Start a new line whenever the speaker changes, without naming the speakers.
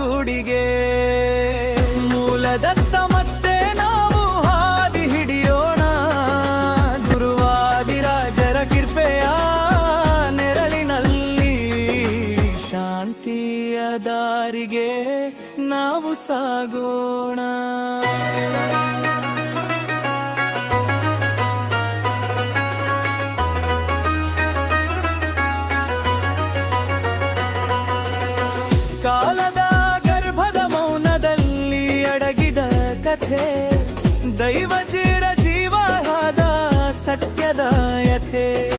ಗೂಡಿಗೆ. ಮೂಲದತ್ತ ಮತ್ತೆ ನಾವು ಹಾದಿ ಹಿಡಿಯೋಣ, ಗುರುವಾದಿರಾಜರ ಕೃಪೆಯ ನೆರಳಿನಲ್ಲಿ ಶಾಂತಿಯ ದಾರಿಗೆ ನಾವು ಸಾಗೋಣ. ಕಾಲದ ಗರ್ಭದ ಮೌನದಲ್ಲಿ ಅಡಗಿದ ಕಥೆ, ದೈವ